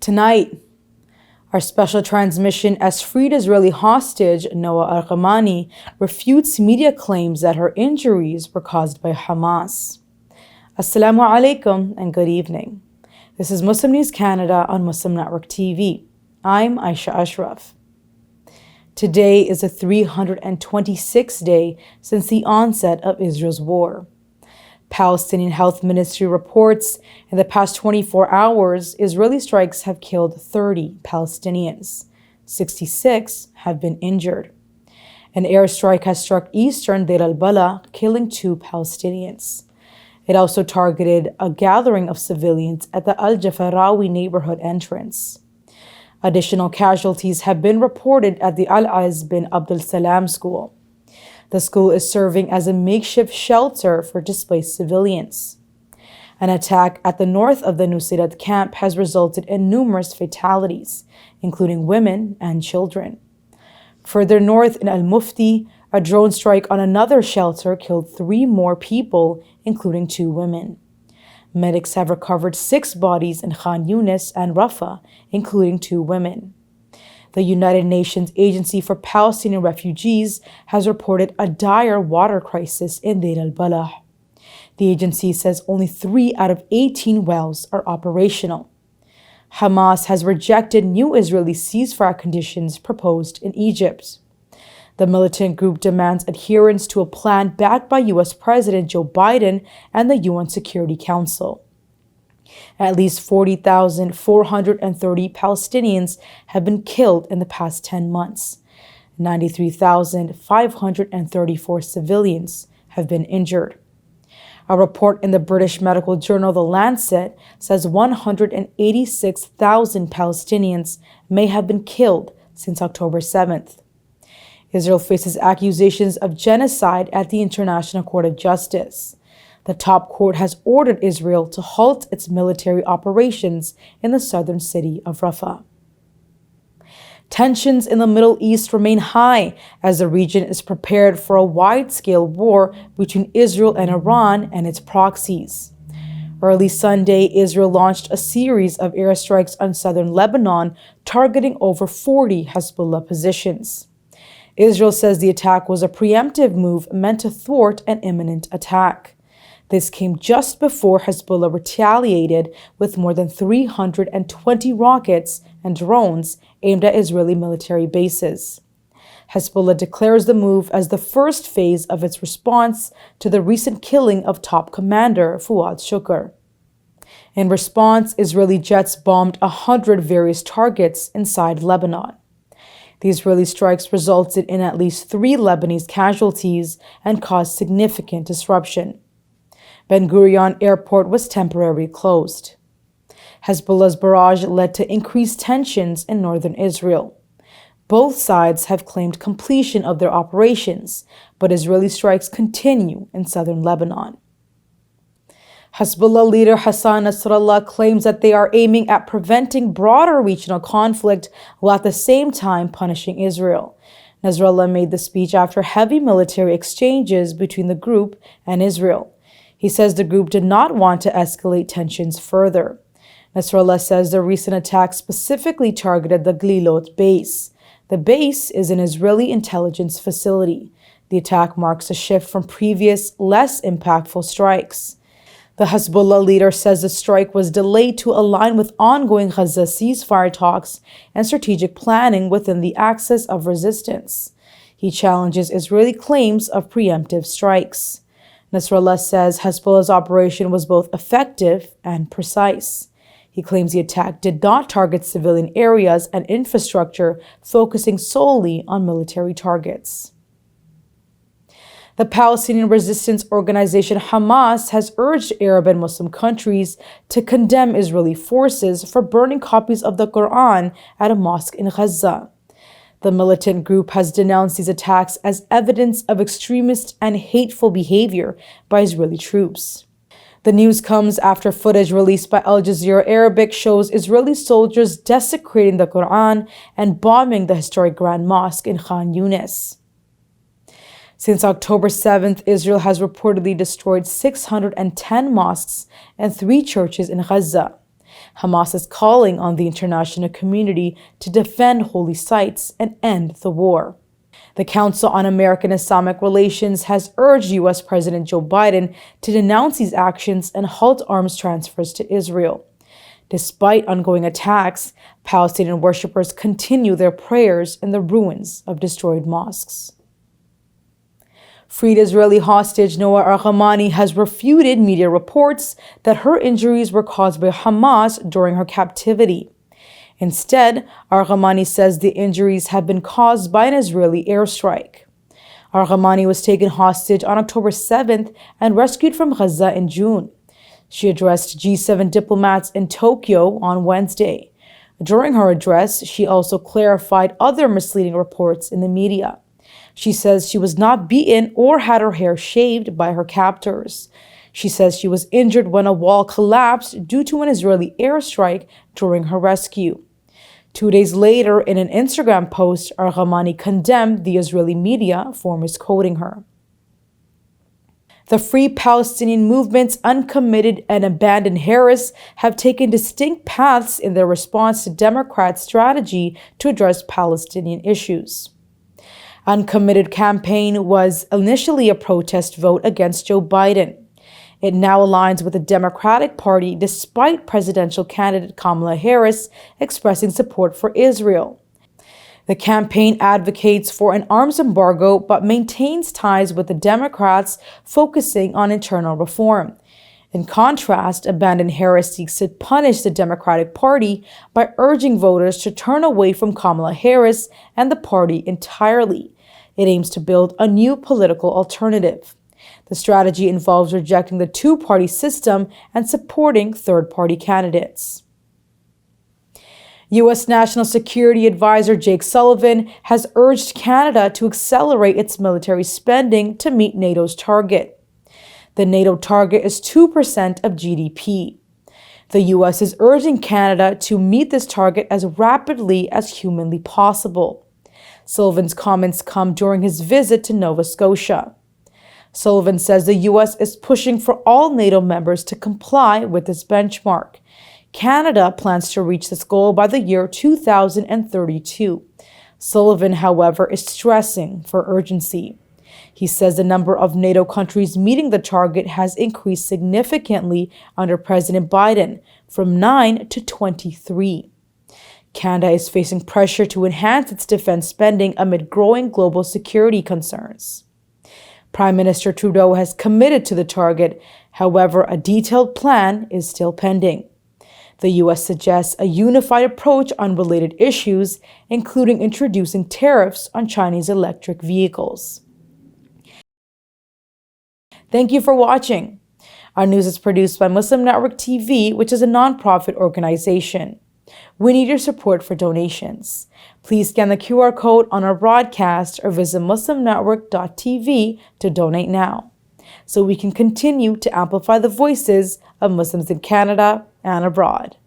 Tonight, our special transmission as freed Israeli hostage Noa Argamani refutes media claims that her injuries were caused by Hamas. Assalamu alaikum and good evening. This is Muslim News Canada on Muslim Network TV. I'm Aisha Ashraf. Today is the 326th day since the onset of Israel's war. Palestinian Health Ministry reports in the past 24 hours, Israeli strikes have killed 30 Palestinians. 66 have been injured. An airstrike has struck eastern Deir al-Balah, killing 2 Palestinians. It also targeted a gathering of civilians at the Al-Jafarawi neighborhood entrance. Additional casualties have been reported at the Al-Az bin Abdul Salam school. The school is serving as a makeshift shelter for displaced civilians. An attack at the north of the Nuseirat camp has resulted in numerous fatalities, including women and children. Further north in Al-Mufti, a drone strike on another shelter killed 3 more people, including 2 women. Medics have recovered 6 bodies in Khan Yunis and Rafah, including 2 women. The United Nations Agency for Palestinian Refugees has reported a dire water crisis in Deir al-Balah. The agency says only 3 out of 18 wells are operational. Hamas has rejected new Israeli ceasefire conditions proposed in Egypt. The militant group demands adherence to a plan backed by U.S. President Joe Biden and the UN Security Council. At least 40,430 Palestinians have been killed in the past 10 months. 93,534 civilians have been injured. A report in the British medical journal The Lancet says 186,000 Palestinians may have been killed since October 7th. Israel faces accusations of genocide at the International Court of Justice. The top court has ordered Israel to halt its military operations in the southern city of Rafah. Tensions in the Middle East remain high as the region is prepared for a wide-scale war between Israel and Iran and its proxies. Early Sunday, Israel launched a series of airstrikes on southern Lebanon, targeting over 40 Hezbollah positions. Israel says the attack was a preemptive move meant to thwart an imminent attack. This came just before Hezbollah retaliated with more than 320 rockets and drones aimed at Israeli military bases. Hezbollah declares the move as the first phase of its response to the recent killing of top commander Fuad Shukr. In response, Israeli jets bombed 100 various targets inside Lebanon. The Israeli strikes resulted in at least 3 Lebanese casualties and caused significant disruption. Ben Gurion Airport was temporarily closed. Hezbollah's barrage led to increased tensions in northern Israel. Both sides have claimed completion of their operations, but Israeli strikes continue in southern Lebanon. Hezbollah leader Hassan Nasrallah claims that they are aiming at preventing broader regional conflict while at the same time punishing Israel. Nasrallah made the speech after heavy military exchanges between the group and Israel. He says the group did not want to escalate tensions further. Nasrallah says the recent attack specifically targeted the Glilot base. The base is an Israeli intelligence facility. The attack marks a shift from previous, less impactful strikes. The Hezbollah leader says the strike was delayed to align with ongoing Gaza ceasefire talks and strategic planning within the axis of resistance. He challenges Israeli claims of preemptive strikes. Nasrallah says Hezbollah's operation was both effective and precise. He claims the attack did not target civilian areas and infrastructure, focusing solely on military targets. The Palestinian resistance organization Hamas has urged Arab and Muslim countries to condemn Israeli forces for burning copies of the Quran at a mosque in Gaza. The militant group has denounced these attacks as evidence of extremist and hateful behavior by Israeli troops. The news comes after footage released by Al Jazeera Arabic shows Israeli soldiers desecrating the Quran and bombing the historic Grand Mosque in Khan Yunis. Since October 7th, Israel has reportedly destroyed 610 mosques and 3 churches in Gaza. Hamas is calling on the international community to defend holy sites and end the war. The Council on American-Islamic Relations has urged U.S. President Joe Biden to denounce these actions and halt arms transfers to Israel. Despite ongoing attacks, Palestinian worshippers continue their prayers in the ruins of destroyed mosques. Freed Israeli hostage Noa Argamani has refuted media reports that her injuries were caused by Hamas during her captivity. Instead, Argamani says the injuries have been caused by an Israeli airstrike. Argamani was taken hostage on October 7th and rescued from Gaza in June. She addressed G7 diplomats in Tokyo on Wednesday. During her address, she also clarified other misleading reports in the media. She says she was not beaten or had her hair shaved by her captors. She says she was injured when a wall collapsed due to an Israeli airstrike during her rescue. 2 days later, in an Instagram post, Argamani condemned the Israeli media for misquoting her. The Free Palestinian movement's Uncommitted and Abandon Harris have taken distinct paths in their response to Democrats' strategy to address Palestinian issues. Uncommitted campaign was initially a protest vote against Joe Biden. It now aligns with the Democratic Party despite presidential candidate Kamala Harris expressing support for Israel. The campaign advocates for an arms embargo but maintains ties with the Democrats, focusing on internal reform. In contrast, Abandon Harris seeks to punish the Democratic Party by urging voters to turn away from Kamala Harris and the party entirely. It aims to build a new political alternative. The strategy involves rejecting the two-party system and supporting third-party candidates. U.S. National Security Advisor Jake Sullivan has urged Canada to accelerate its military spending to meet NATO's target. The NATO target is 2% of GDP. The U.S. is urging Canada to meet this target as rapidly as humanly possible. Sullivan's comments come during his visit to Nova Scotia. Sullivan says the U.S. is pushing for all NATO members to comply with this benchmark. Canada plans to reach this goal by the year 2032. Sullivan, however, is stressing for urgency. He says the number of NATO countries meeting the target has increased significantly under President Biden, from 9 to 23. Canada is facing pressure to enhance its defense spending amid growing global security concerns. Prime Minister Trudeau has committed to the target. However, a detailed plan is still pending. The U.S. suggests a unified approach on related issues, including introducing tariffs on Chinese electric vehicles. Thank you for watching. Our news is produced by Muslim Network TV, which is a nonprofit organization. We need your support for donations. Please scan the QR code on our broadcast or visit muslimnetwork.tv to donate now, so we can continue to amplify the voices of Muslims in Canada and abroad.